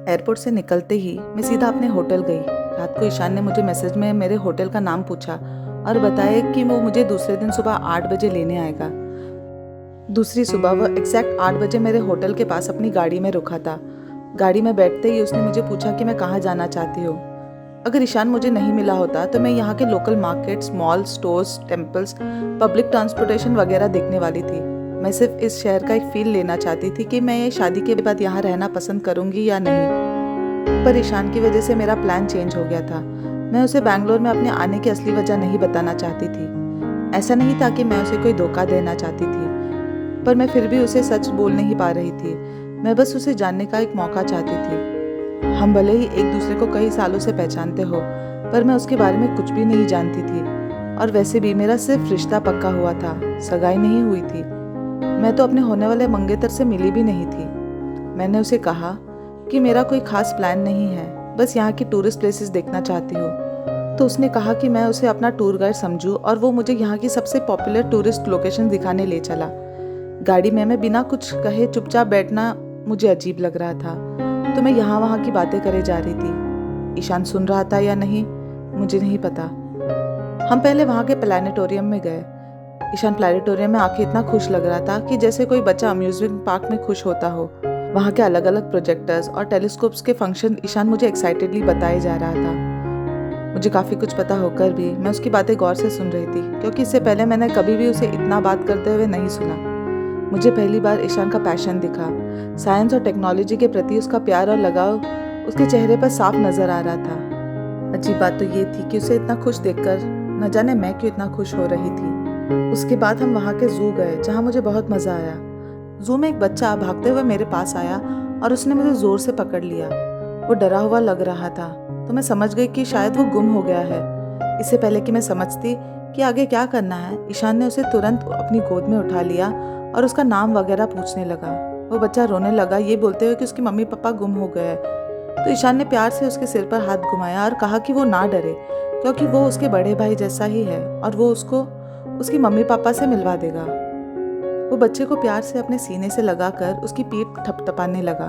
Airport से निकलते ही मैं सीधा अपने होटल गई। रात को ईशान ने मुझे मैसेज में मेरे होटल का नाम पूछा और बताया कि वो मुझे दूसरे दिन सुबह 8 बजे लेने आएगा। दूसरी सुबह वह एग्जैक्ट 8 बजे मेरे होटल के पास अपनी गाड़ी में रुका था। गाड़ी में बैठते ही उसने मुझे पूछा कि मैं कहाँ जाना चाहती हूँ। अगर ईशान मुझे नहीं मिला होता तो मैं यहाँ के local markets, mall, stores, temples, public transportation वगैरह देखने वाली थी। मैं सिर्फ इस शहर का एक फील लेना चाहती थी कि मैं ये शादी के बाद यहाँ रहना पसंद करूँगी या नहीं। पर ईशान की वजह से मेरा प्लान चेंज हो गया था। मैं उसे बैंगलोर में अपने आने की असली वजह नहीं बताना चाहती थी। ऐसा नहीं था कि मैं उसे कोई धोखा देना चाहती थी, पर मैं फिर भी उसे सच बोल नहीं पा रही थी। मैं बस उसे जानने का एक मौका चाहती थी। हम भले ही एक दूसरे को कई सालों से पहचानते हो, पर मैं उसके बारे में कुछ भी नहीं जानती थी। और वैसे भी मेरा सिर्फ रिश्ता पक्का हुआ था, सगाई नहीं हुई थी। मैं तो अपने होने वाले मंगेतर से मिली भी नहीं थी। मैंने उसे कहा कि मेरा कोई खास प्लान नहीं है, बस यहाँ की टूरिस्ट प्लेसेस देखना चाहती हूँ। तो उसने कहा कि मैं उसे अपना टूर गाइड समझूं और वो मुझे यहाँ की सबसे पॉपुलर टूरिस्ट लोकेशन दिखाने ले चला। गाड़ी में मैं बिना कुछ कहे चुपचाप बैठना मुझे अजीब लग रहा था, तो मैं यहाँ वहाँ की बातें करे जा रही थी। ईशान सुन रहा था या नहीं मुझे नहीं पता। हम पहले वहाँ के प्लानिटोरियम में गए। ईशान प्लानिटोरियम में आके इतना खुश लग रहा था कि जैसे कोई बच्चा अम्यूजमेंट पार्क में खुश होता हो। वहाँ के अलग अलग प्रोजेक्टर्स और टेलीस्कोप्स के फंक्शन ईशान मुझे एक्साइटेडली बताए जा रहा था। मुझे काफ़ी कुछ पता होकर भी मैं उसकी बातें गौर से सुन रही थी, क्योंकि इससे पहले मैंने कभी भी उसे इतना बात करते हुए नहीं सुना। मुझे पहली बार ईशान का पैशन दिखा। साइंस और टेक्नोलॉजी के प्रति उसका प्यार और लगाव उसके चेहरे पर साफ नजर आ रहा था। अजीब बात तो ये थी कि उसे इतना खुश देखकर न जाने मैं क्यों इतना खुश हो रही थी। उसके बाद हम वहाँ के जू गए, जहाँ मुझे बहुत मज़ा आया। जू में एक बच्चा भागते हुए मेरे पास आया और उसने मुझे ज़ोर से पकड़ लिया। वो डरा हुआ लग रहा था, तो मैं समझ गई कि शायद वो गुम हो गया है। इससे पहले कि मैं समझती कि आगे क्या करना है, ईशान ने उसे तुरंत अपनी गोद में उठा लिया और उसका नाम वगैरह पूछने लगा। वो बच्चा रोने लगा, ये बोलते हुए कि उसके मम्मी पापा गुम हो गए। तो ईशान ने प्यार से उसके सिर पर हाथ घुमाया और कहा कि वो ना डरे, क्योंकि वो उसके बड़े भाई जैसा ही है और वो उसको उसकी मम्मी पापा से मिलवा देगा। वो बच्चे को प्यार से अपने सीने से लगाकर उसकी पीठ थपथपाने लगा।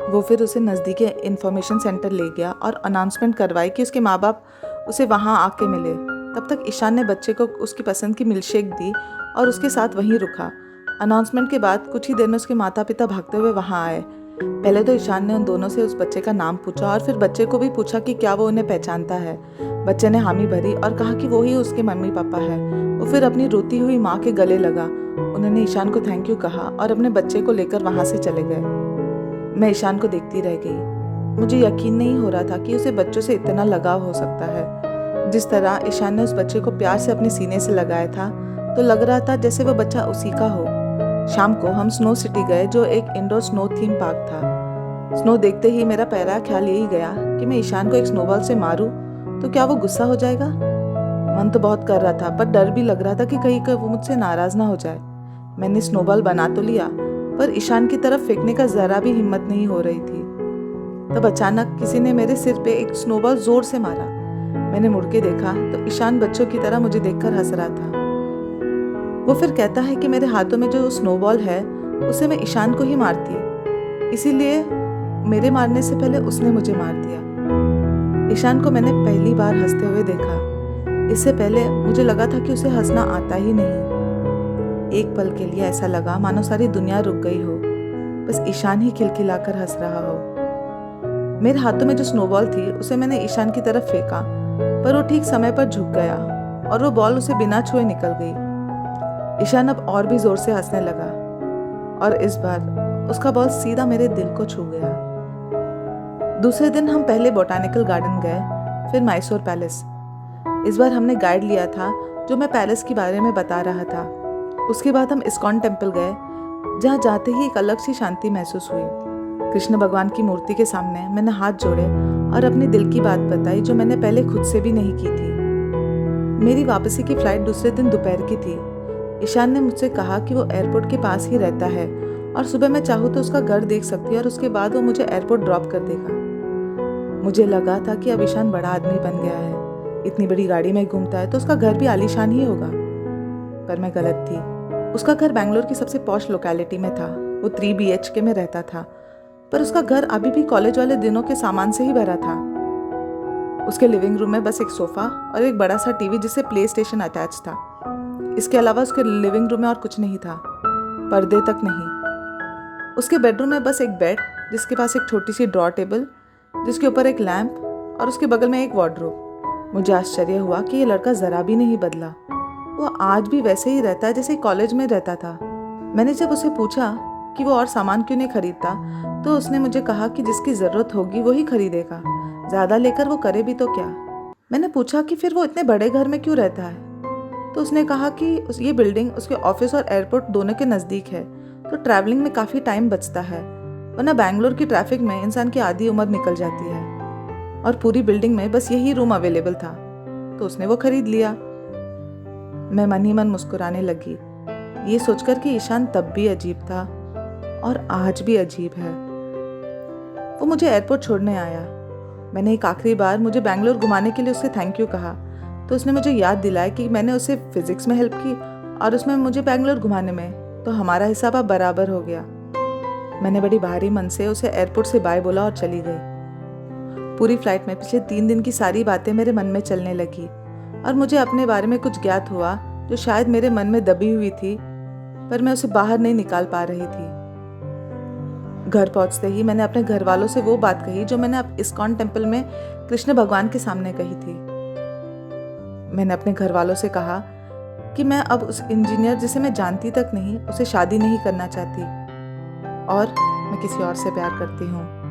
वो फिर उसे नज़दीकी इंफॉर्मेशन सेंटर ले गया और अनाउंसमेंट करवाई कि उसके माँ बाप उसे वहाँ आके मिले। तब तक ईशान ने बच्चे को उसकी पसंद की मिल्कशेक दी और उसके साथ वहीं रुका। अनाउंसमेंट के बाद कुछ ही देर में उसके माता पिता भागते हुए वहाँ आए। पहले तो ईशान ने उन दोनों से उस बच्चे का नाम पूछा और फिर बच्चे को भी पूछा कि क्या वो उन्हें पहचानता है। बच्चे ने हामी भरी और कहा कि वो ही उसके मम्मी पापा है। वो फिर अपनी रोती हुई माँ के गले लगा। उन्होंने ईशान को थैंक यू कहा और अपने बच्चे को लेकर वहाँ से चले गए। मैं ईशान को देखती रह गई। मुझे यकीन नहीं हो रहा था कि उसे बच्चों से इतना लगाव हो सकता है। जिस तरह ईशान ने उस बच्चे को प्यार से अपने सीने से लगाया था, तो लग रहा था जैसे वो बच्चा उसी का हो। शाम को हम स्नो सिटी गए, जो एक इंडोर स्नो थीम पार्क था। स्नो देखते ही मेरा पहला ख्याल यही गया कि मैं ईशान को एक स्नोबॉल से मारूं तो क्या वो गुस्सा हो जाएगा। मन तो बहुत कर रहा था, पर डर भी लग रहा था कि कहीं वो मुझसे नाराज ना हो जाए। मैंने स्नोबॉल बना तो लिया, पर ईशान की तरफ फेंकने का जरा भी हिम्मत नहीं हो रही थी। तब अचानक किसी ने मेरे सिर पे एक स्नोबॉल जोर से मारा। मैंने मुड़ के देखा तो ईशान बच्चों की तरह मुझे देखकर हंस रहा था। वो फिर कहता है कि मेरे हाथों में जो स्नोबॉल है उसे मैं ईशान को ही मारती, इसीलिए मेरे मारने से पहले उसने मुझे मार दिया। ईशान को मैंने पहली बार हंसते हुए देखा। इससे पहले मुझे लगा था कि उसे हंसना आता ही नहीं। एक पल के लिए ऐसा लगा मानो सारी दुनिया रुक गई हो, बस ईशान ही खिलखिलाकर हंस रहा हो। मेरे हाथों में जो स्नोबॉल थी उसे मैंने ईशान की तरफ फेंका, पर वो ठीक समय पर झुक गया और वो बॉल उसे बिना छुए निकल गई। ईशान अब और भी जोर से हंसने लगा और इस बार उसका बॉल सीधा मेरे दिल को छू गया। दूसरे दिन हम पहले बोटानिकल गार्डन गए, फिर मैसूर पैलेस। इस बार हमने गाइड लिया था जो मैं पैलेस के बारे में बता रहा था। उसके बाद हम इस्कॉन टेम्पल गए, जहाँ जाते ही एक अलग सी शांति महसूस हुई। कृष्ण भगवान की मूर्ति के सामने मैंने हाथ जोड़े और अपने दिल की बात बताई, जो मैंने पहले खुद से भी नहीं की थी। मेरी वापसी की फ्लाइट दूसरे दिन दोपहर की थी। ईशान ने मुझसे कहा कि वो एयरपोर्ट के पास ही रहता है और सुबह मैं चाहूँ तो उसका घर देख सकती है और उसके बाद वो मुझे एयरपोर्ट ड्रॉप कर देगा। मुझे लगा था कि अब ईशान बड़ा आदमी बन गया है, इतनी बड़ी गाड़ी में घूमता है तो उसका घर भी आलीशान ही होगा। पर मैं गलत थी। उसका घर बैंगलोर की सबसे पॉश लोकेलिटी में था। वो 3 BHK में रहता था, पर उसका घर अभी भी कॉलेज वाले दिनों के सामान से ही भरा था। उसके लिविंग रूम में बस एक सोफ़ा और एक बड़ा सा टीवी जिससे प्ले स्टेशन अटैच था। इसके अलावा उसके लिविंग रूम में और कुछ नहीं था, पर्दे तक नहीं। उसके बेडरूम में बस एक बेड जिसके पास एक छोटी सी ड्रॉ टेबल जिसके ऊपर एक लैंप और उसके बगल में एक वार्डरोब। मुझे आश्चर्य हुआ कि ये लड़का ज़रा भी नहीं बदला। वो आज भी वैसे ही रहता है जैसे कॉलेज में रहता था। मैंने जब उसे पूछा कि वो और सामान क्यों नहीं खरीदता तो उसने मुझे कहा कि जिसकी ज़रूरत होगी वही खरीदेगा, ज़्यादा लेकर वो करे भी तो क्या। मैंने पूछा कि फिर वो इतने बड़े घर में क्यों रहता है तो उसने कहा कि ये बिल्डिंग उसके ऑफिस और एयरपोर्ट दोनों के नज़दीक है तो ट्रैवलिंग में काफ़ी टाइम बचता है, वरना बैंगलोर की ट्रैफिक में इंसान की आधी उम्र निकल जाती है और पूरी बिल्डिंग में बस यही रूम अवेलेबल था तो उसने वो खरीद लिया। मैं मन ही मन मुस्कुराने लगी, ये सोचकर कि ईशान तब भी अजीब था और आज भी अजीब है। वो मुझे एयरपोर्ट छोड़ने आया। मैंने एक आखिरी बार मुझे बैंगलोर घुमाने के लिए उससे थैंक यू कहा तो उसने मुझे याद दिलाया कि मैंने उसे फिजिक्स में हेल्प की और उसमें मुझे बैंगलोर घुमाने में, तो हमारा हिसाब अब बराबर हो गया। मैंने बड़ी भारी मन से उसे एयरपोर्ट से बाय बोला और चली गई। पूरी फ्लाइट में पिछले 3 दिन की सारी बातें मेरे मन में चलने लगी और मुझे अपने बारे में कुछ ज्ञात हुआ जो शायद मेरे मन में दबी हुई थी पर मैं उसे बाहर नहीं निकाल पा रही थी। घर पहुंचते ही मैंने अपने घर वालों से वो बात कही जो मैंने अब इस्कॉन टेम्पल में कृष्ण भगवान के सामने कही थी। मैंने अपने घर वालों से कहा कि मैं अब उस इंजीनियर जिसे मैं जानती तक नहीं उसे शादी नहीं करना चाहती और मैं किसी और से प्यार करती हूँ।